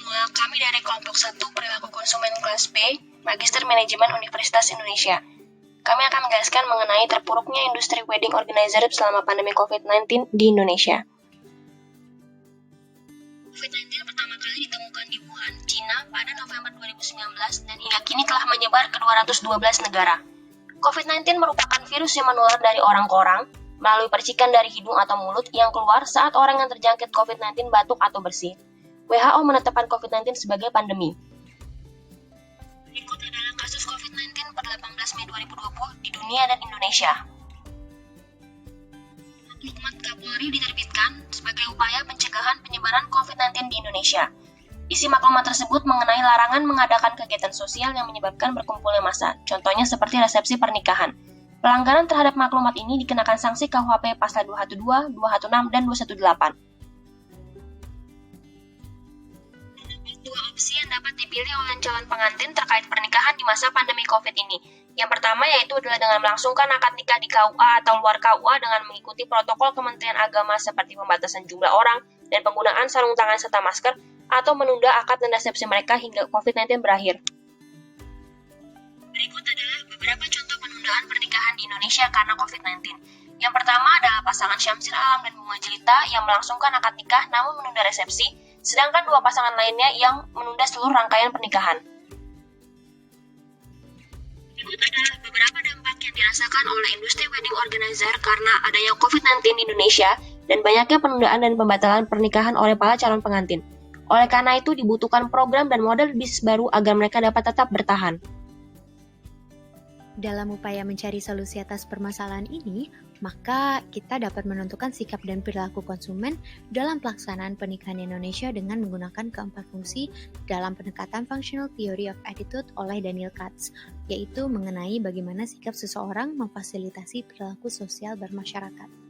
semua, kami dari kelompok 1 Perilaku Konsumen kelas B, Magister Manajemen Universitas Indonesia. Kami akan menjelaskan mengenai terpuruknya industri wedding organizer selama pandemi COVID-19 di Indonesia. COVID-19 pertama kali ditemukan di Wuhan, China pada November 2019 dan hingga kini telah menyebar ke 212 negara. COVID-19 merupakan virus yang menular dari orang ke orang, melalui percikan dari hidung atau mulut yang keluar saat orang yang terjangkit COVID-19 batuk atau bersin. WHO menetapkan COVID-19 sebagai pandemi. Berikut adalah kasus COVID-19 per 18 Mei 2020 di dunia dan Indonesia. Maklumat Kapolri diterbitkan sebagai upaya pencegahan penyebaran COVID-19 di Indonesia. Isi maklumat tersebut mengenai larangan mengadakan kegiatan sosial yang menyebabkan berkumpulnya massa, contohnya seperti resepsi pernikahan. Pelanggaran terhadap maklumat ini dikenakan sanksi KUHP Pasal 212, 216, dan 218. Dua opsi yang dapat dipilih oleh calon pengantin terkait pernikahan di masa pandemi COVID ini. Yang pertama yaitu adalah dengan melangsungkan akad nikah di KUA atau luar KUA dengan mengikuti protokol Kementerian Agama seperti pembatasan jumlah orang dan penggunaan sarung tangan serta masker, atau menunda akad dan resepsi mereka hingga COVID-19 berakhir. Berikut adalah beberapa contoh penundaan pernikahan di Indonesia karena COVID-19. Yang pertama adalah pasangan Syamsil Alam dan Bunga Jelita yang melangsungkan akad nikah namun menunda resepsi, sedangkan dua pasangan lainnya yang menunda seluruh rangkaian pernikahan. Berikut adalah beberapa dampak yang dirasakan oleh industri wedding organizer karena adanya COVID-19 di Indonesia dan banyaknya penundaan dan pembatalan pernikahan oleh para calon pengantin. Oleh karena itu dibutuhkan program dan model bisnis baru agar mereka dapat tetap bertahan. Dalam upaya mencari solusi atas permasalahan ini, maka kita dapat menentukan sikap dan perilaku konsumen dalam pelaksanaan pernikahan Indonesia dengan menggunakan keempat fungsi dalam pendekatan Functional Theory of Attitude oleh Daniel Katz, yaitu mengenai bagaimana sikap seseorang memfasilitasi perilaku sosial bermasyarakat.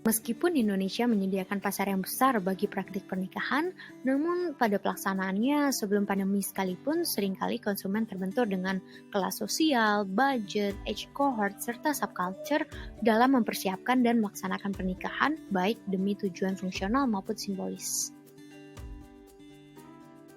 Meskipun Indonesia menyediakan pasar yang besar bagi praktik pernikahan, namun pada pelaksanaannya sebelum pandemi sekalipun seringkali konsumen terbentur dengan kelas sosial, budget, age cohort, serta subculture dalam mempersiapkan dan melaksanakan pernikahan baik demi tujuan fungsional maupun simbolis.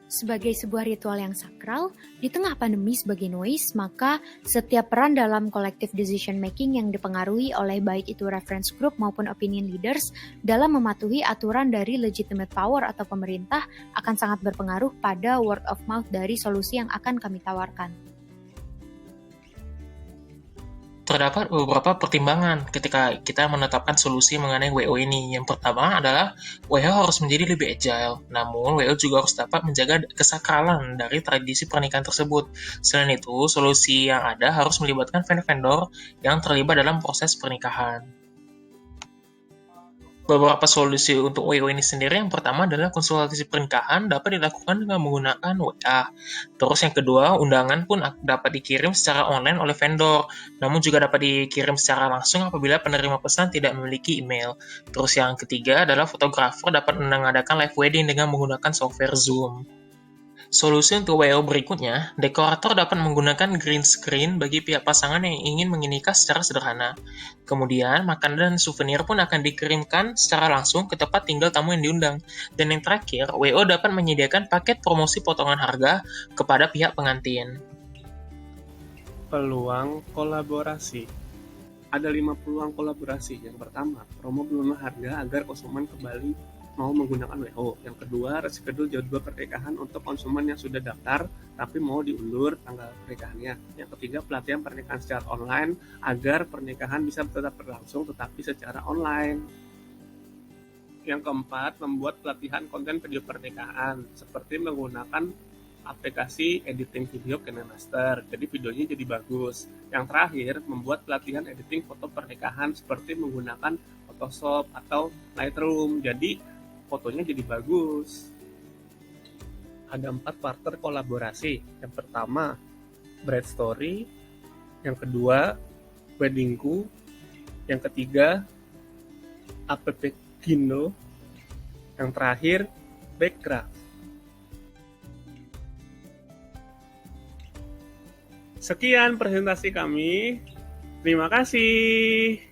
Sebagai sebuah ritual yang sakral, di tengah pandemi sebagai noise, maka setiap peran dalam collective decision making yang dipengaruhi oleh baik itu reference group maupun opinion leaders dalam mematuhi aturan dari legitimate power atau pemerintah akan sangat berpengaruh pada word of mouth dari solusi yang akan kami tawarkan. Terdapat beberapa pertimbangan ketika kita menetapkan solusi mengenai WO ini. Yang pertama adalah WHO harus menjadi lebih agile, namun WHO juga harus dapat menjaga kesakralan dari tradisi pernikahan tersebut. Selain itu, solusi yang ada harus melibatkan vendor-vendor yang terlibat dalam proses pernikahan. Beberapa solusi untuk WO ini sendiri, yang pertama adalah konsultasi pernikahan dapat dilakukan dengan menggunakan WA. Terus yang kedua, undangan pun dapat dikirim secara online oleh vendor, namun juga dapat dikirim secara langsung apabila penerima pesan tidak memiliki email. Terus yang ketiga adalah fotografer dapat mengadakan live wedding dengan menggunakan software Zoom. Solusi untuk WO berikutnya, dekorator dapat menggunakan green screen bagi pihak pasangan yang ingin menginikah secara sederhana. Kemudian, makanan dan souvenir pun akan dikirimkan secara langsung ke tempat tinggal tamu yang diundang. Dan yang terakhir, WO dapat menyediakan paket promosi potongan harga kepada pihak pengantin. Peluang kolaborasi. Ada 5 peluang kolaborasi. Yang pertama, promo belum harga agar konsumen kembali mau menggunakan WO. Yang kedua, reschedule jadwal pernikahan untuk konsumen yang sudah daftar tapi mau diundur tanggal pernikahannya. Yang ketiga, pelatihan pernikahan secara online agar pernikahan bisa tetap berlangsung tetapi secara online. Yang keempat, membuat pelatihan konten video pernikahan seperti menggunakan aplikasi editing video KineMaster, jadi videonya jadi bagus. Yang terakhir, membuat pelatihan editing foto pernikahan seperti menggunakan Photoshop atau Lightroom, jadi fotonya jadi bagus. Ada 4 partner kolaborasi. Yang pertama, Bride Story. Yang kedua, Weddingku. Yang ketiga, App Kino. Yang terakhir, Backcraft. Sekian presentasi kami. Terima kasih.